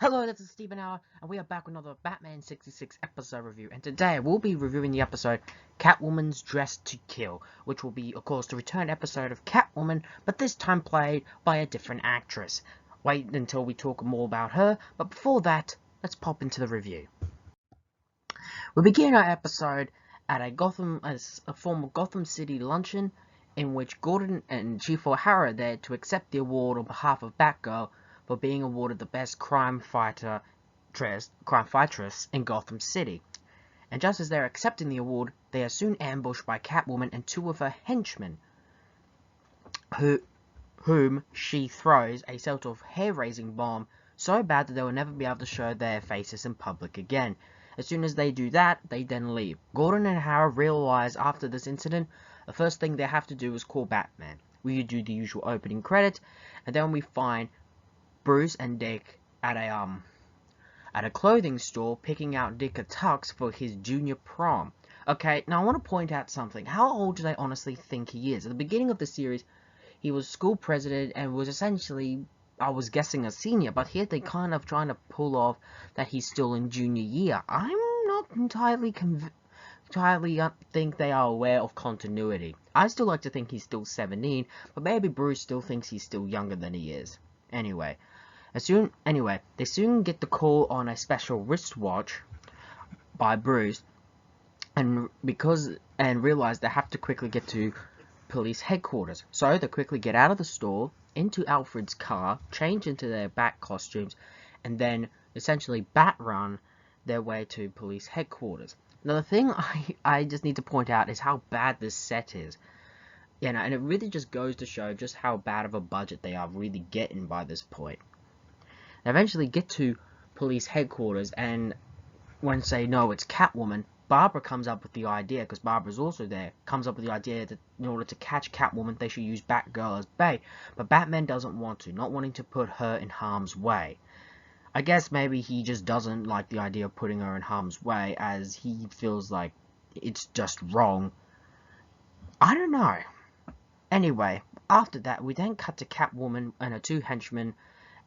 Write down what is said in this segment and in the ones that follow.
Hello, this is Stephen Hour, and we are back with another Batman 66 episode review. And today we'll be reviewing the episode Catwoman's Dressed to Kill, which will be, of course, the return episode of Catwoman, but this time played by a different actress. Wait until we talk more about her, but before that, let's pop into the review. We begin our episode at a former Gotham City luncheon, in which Gordon and Chief O'Hara are there to accept the award on behalf of Batgirl for being awarded the best crime fightress in Gotham City. And just as they're accepting the award, they are soon ambushed by Catwoman and two of her henchmen, whom she throws a sort of hair-raising bomb so bad that they will never be able to show their faces in public again. As soon as they do that, they then leave. Gordon and O'Hara realize after this incident, the first thing they have to do is call Batman. We do the usual opening credit, and then we find Bruce and Dick at a clothing store picking out Dick a tux for his junior prom. Okay, now I want to point out something. How old do they honestly think he is? At the beginning of the series, he was school president and was essentially, I was guessing, a senior, but here they kind of trying to pull off that he's still in junior year. I'm not entirely think they are aware of continuity. I still like to think he's still 17, but maybe Bruce still thinks he's still younger than he is. Anyway, they soon get the call on a special wristwatch by Bruce, and realize they have to quickly get to police headquarters. So they quickly get out of the store, into Alfred's car, change into their Bat costumes, and then essentially Bat run their way to police headquarters. Now the thing I just need to point out is how bad this set is. You know, and it really just goes to show just how bad of a budget they are really getting by this point. They eventually get to police headquarters, and when say no, it's Catwoman, Barbara comes up with the idea, because Barbara's also there, comes up with the idea that in order to catch Catwoman, they should use Batgirl as bait, but Batman doesn't want to, not wanting to put her in harm's way. I guess maybe he just doesn't like the idea of putting her in harm's way, as he feels like it's just wrong. I don't know. Anyway, after that, we then cut to Catwoman and her two henchmen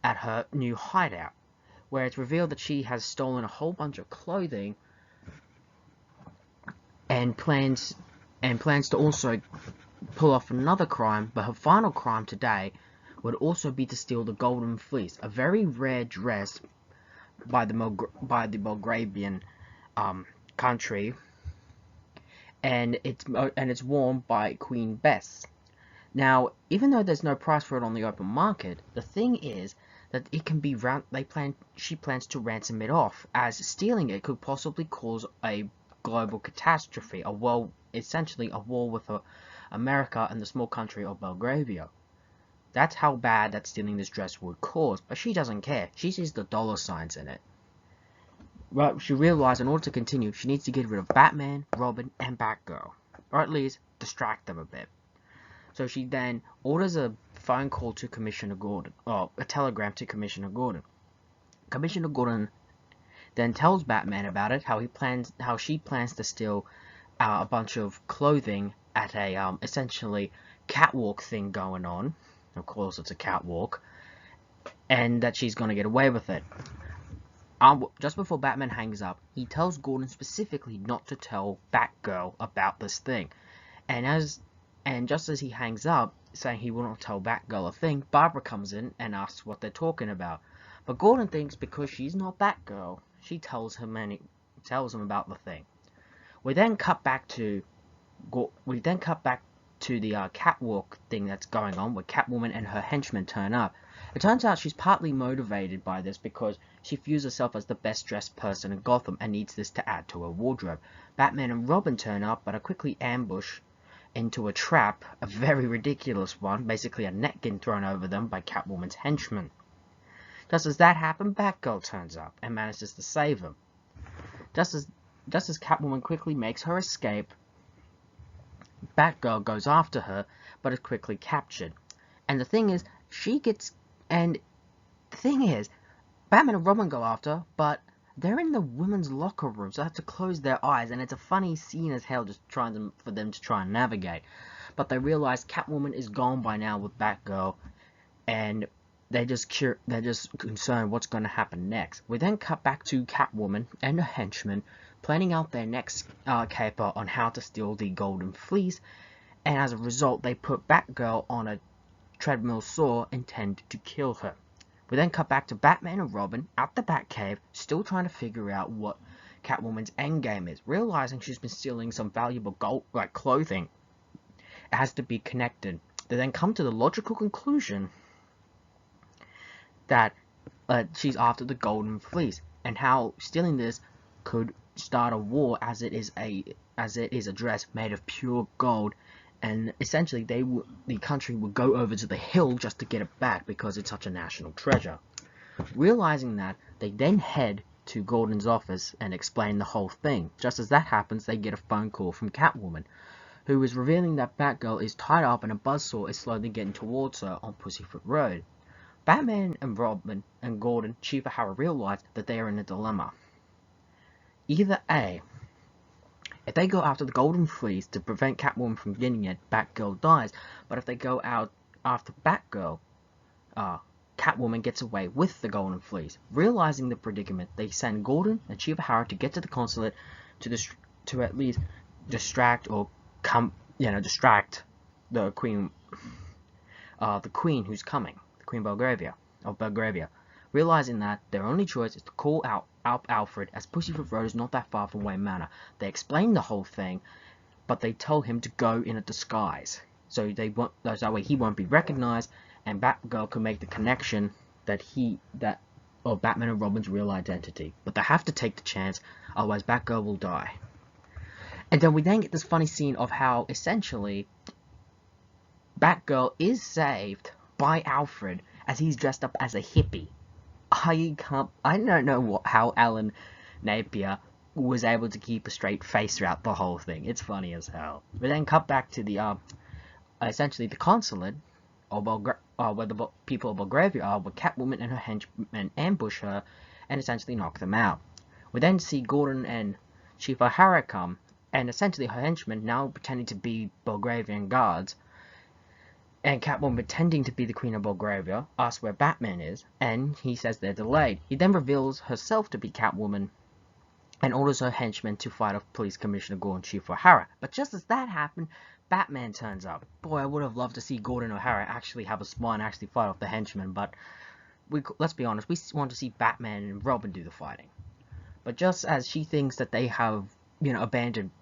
at her new hideout, where it's revealed that she has stolen a whole bunch of clothing and plans to also pull off another crime, but her final crime today would also be to steal the Golden Fleece, a very rare dress by the Belgravian country, and it's worn by Queen Bess. Now, even though there's no price for it on the open market, the thing is that it can be she plans to ransom it off, as stealing it could possibly cause a global catastrophe, essentially a war with America and the small country of Belgravia. That's how bad that stealing this dress would cause, but she doesn't care. She sees the dollar signs in it. But she realized in order to continue, she needs to get rid of Batman, Robin, and Batgirl, or at least distract them a bit. So she then orders a phone call to Commissioner Gordon, or a telegram to Commissioner Gordon. Commissioner Gordon then tells Batman about it, how she plans to steal a bunch of clothing at a essentially catwalk thing going on. Of course, it's a catwalk, and that she's gonna get away with it. Just before Batman hangs up, he tells Gordon specifically not to tell Batgirl about this thing, and just as he hangs up, saying he will not tell Batgirl a thing, Barbara comes in and asks what they're talking about. But Gordon thinks because she's not Batgirl, she tells him about the thing. We then cut back to the catwalk thing that's going on, where Catwoman and her henchmen turn up. It turns out she's partly motivated by this because she views herself as the best dressed person in Gotham and needs this to add to her wardrobe. Batman and Robin turn up, but are quickly ambushed into a trap, a very ridiculous one, basically a net getting thrown over them by Catwoman's henchmen. Just as that happens, Batgirl turns up and manages to save them. Just as Catwoman quickly makes her escape, Batgirl goes after her, but is quickly captured. And the thing is, Batman and Robin go after her, but they're in the women's locker room, so they have to close their eyes, and it's a funny scene as hell just for them to try and navigate. But they realize Catwoman is gone by now with Batgirl, and they're just concerned what's going to happen next. We then cut back to Catwoman and her henchmen planning out their next caper on how to steal the Golden Fleece, and as a result, they put Batgirl on a treadmill saw intended to kill her. We then cut back to Batman and Robin at the Batcave, still trying to figure out what Catwoman's endgame is, realizing she's been stealing some valuable gold, like clothing. It has to be connected. They then come to the logical conclusion that she's after the Golden Fleece, and how stealing this could start a war, as it is a dress made of pure gold, and essentially the country would go over to the hill just to get it back because it's such a national treasure. Realizing that, they then head to Gordon's office and explain the whole thing. Just as that happens, they get a phone call from Catwoman, who is revealing that Batgirl is tied up and a buzzsaw is slowly getting towards her on Pussyfoot Road. Batman and Robin and Gordon, Chief O'Hara, realize that they are in a dilemma. Either A, if they go after the Golden Fleece to prevent Catwoman from getting it, Batgirl dies. But if they go out after Batgirl, Catwoman gets away with the Golden Fleece. Realizing the predicament, they send Gordon and Chief O'Hara to get to the consulate to at least distract the Queen, who's coming, the Queen Belgravia. Realizing that their only choice is to call out Alfred, as Pussyfoot Road is not that far from Wayne Manor. They explain the whole thing, but they tell him to go in a disguise, so that way he won't be recognized, and Batgirl can make the connection of Batman and Robin's real identity. But they have to take the chance, otherwise Batgirl will die. And then we then get this funny scene of how essentially Batgirl is saved by Alfred as he's dressed up as a hippie. I don't know how Alan Napier was able to keep a straight face throughout the whole thing. It's funny as hell. We then cut back to the essentially the consulate, where the people of Belgravia are, where Catwoman and her henchmen ambush her and essentially knock them out. We then see Gordon and Chief O'Hara come, and essentially her henchmen, now pretending to be Belgravian guards, and Catwoman pretending to be the Queen of Belgravia, asks where Batman is, and he says they're delayed. He then reveals herself to be Catwoman, and orders her henchmen to fight off Police Commissioner Gordon, Chief O'Hara. But just as that happened, Batman turns up. Boy, I would have loved to see Gordon O'Hara actually have a smile and actually fight off the henchmen, but let's be honest, we want to see Batman and Robin do the fighting. But just as she thinks that they have, abandoned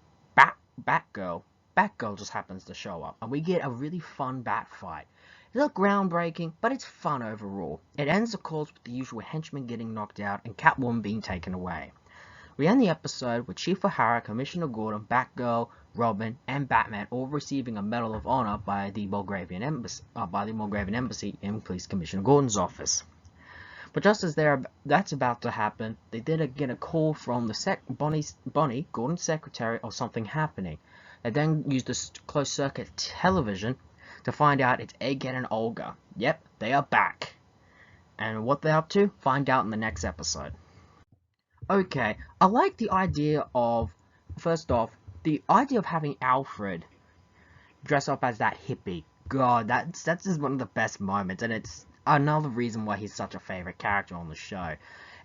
Batgirl, Batgirl just happens to show up, and we get a really fun bat fight. It's not groundbreaking, but it's fun overall. It ends, of course, with the usual henchmen getting knocked out and Catwoman being taken away. We end the episode with Chief O'Hara, Commissioner Gordon, Batgirl, Robin, and Batman all receiving a Medal of Honor by the Belgravian Embassy in Police Commissioner Gordon's office. But just as that's about to happen, they did get a call from the Bonnie, Gordon's secretary, of something happening. They then used the closed-circuit television to find out it's Egghead and Olga. Yep, they are back. And what they're up to, find out in the next episode. Okay, I like the idea of, first off, the idea of having Alfred dress up as that hippie. God, that's just one of the best moments, and it's another reason why he's such a favorite character on the show.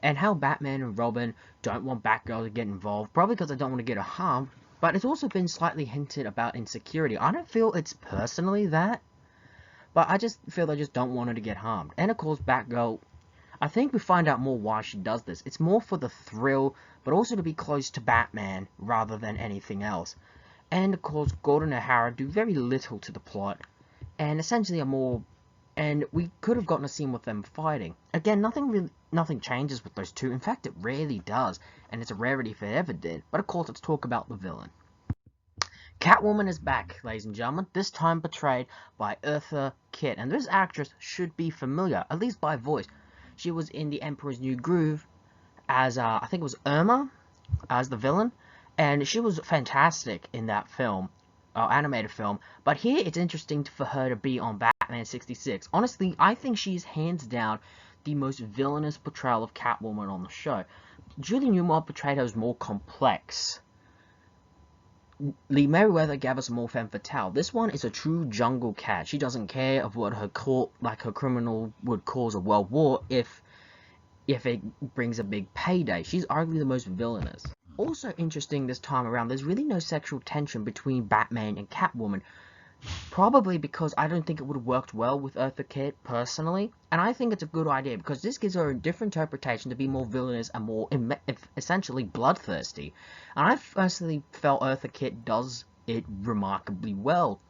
And how Batman and Robin don't want Batgirl to get involved, probably because they don't want to get her harmed. But it's also been slightly hinted about insecurity. I don't feel it's personally that, but I just feel they just don't want her to get harmed. And of course, Batgirl, I think we find out more why she does this. It's more for the thrill, but also to be close to Batman rather than anything else. And of course, Gordon and O'Hara do very little to the plot, and essentially and we could have gotten a scene with them fighting. Again, nothing changes with those two. In fact, it rarely does, and it's a rarity if it ever did. But of course, let's talk about the villain. Catwoman is back, ladies and gentlemen, this time portrayed by Eartha Kitt, and this actress should be familiar, at least by voice. She was in The Emperor's New Groove as, I think it was Irma, as the villain, and she was fantastic in that film, animated film. But here, it's interesting for her to be on Batman 66. Honestly, I think she's hands down the most villainous portrayal of Catwoman on the show. Julie Newmar portrayed her as more complex. Lee Meriwether gave us a more femme fatale. This one is a true jungle cat. She doesn't care of what her court, like her criminal, would cause a world war if it brings a big payday. She's arguably the most villainous. Also interesting this time around, there's really no sexual tension between Batman and Catwoman. Probably because I don't think it would have worked well with Eartha Kitt, personally. And I think it's a good idea, because this gives her a different interpretation to be more villainous and more, essentially, bloodthirsty. And I personally felt Eartha Kitt does it remarkably well.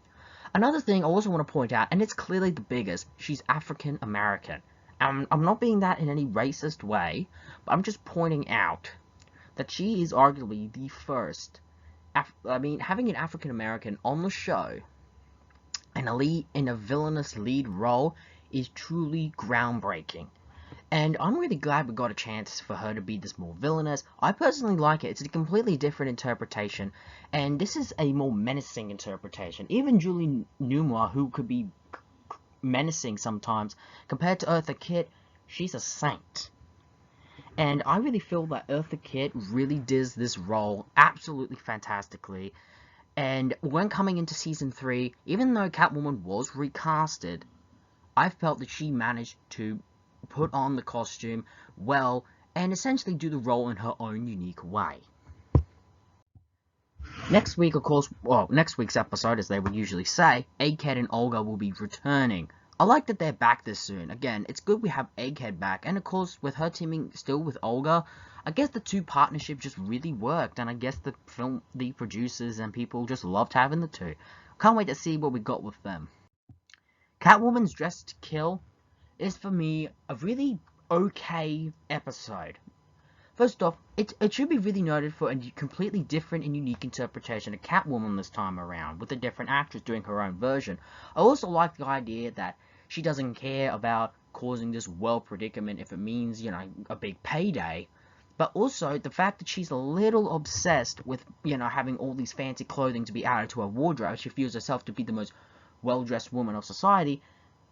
Another thing I also want to point out, and it's clearly the biggest, she's African American. I'm not being that in any racist way, but I'm just pointing out that she is arguably the first, having an African American on the show in a villainous lead role is truly groundbreaking. And I'm really glad we got a chance for her to be this more villainous. I personally like it. It's a completely different interpretation, and this is a more menacing interpretation. Even Julie Newmar, who could be menacing sometimes, compared to Eartha Kitt, she's a saint. And I really feel that Eartha Kitt really does this role absolutely fantastically. And when coming into Season 3, even though Catwoman was recasted, I felt that she managed to put on the costume well, and essentially do the role in her own unique way. Next week, of course, well, next week's episode, as they would usually say, Egghead and Olga will be returning. I like that they're back this soon. Again, it's good we have Egghead back, and of course, with her teaming still with Olga, I guess the two partnerships just really worked, and I guess the producers and people just loved having the two. Can't wait to see what we got with them. Catwoman's Dressed to Kill is, for me, a really okay episode. First off, it should be really noted for a completely different and unique interpretation of Catwoman this time around, with a different actress doing her own version. I also like the idea that she doesn't care about causing this world predicament if it means, a big payday. But also, the fact that she's a little obsessed with, having all these fancy clothing to be added to her wardrobe. She feels herself to be the most well-dressed woman of society,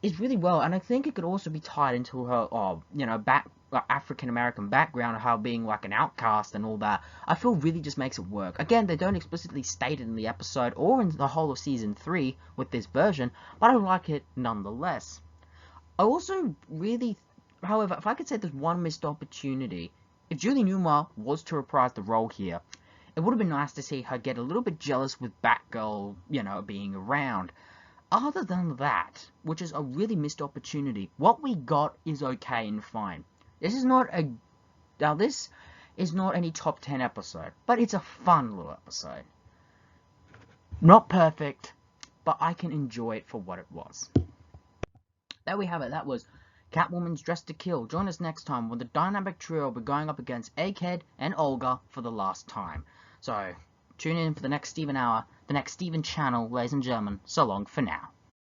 is really well. And I think it could also be tied into her, African-American background of how being like an outcast and all that. I feel really just makes it work. Again, they don't explicitly state it in the episode or in the whole of Season 3 with this version, but I like it nonetheless. I also really, however, if I could say there's one missed opportunity, if Julie Newmar was to reprise the role here, it would have been nice to see her get a little bit jealous with Batgirl, being around. Other than that, which is a really missed opportunity, what we got is okay and fine. This is not any top 10 episode, but it's a fun little episode. Not perfect, but I can enjoy it for what it was. There we have it. That was Catwoman's Dressed to Kill. Join us next time when the dynamic trio will be going up against Egghead and Olga for the last time. So, tune in for the next Steven Hour, the next Steven channel, ladies and gentlemen. So long for now.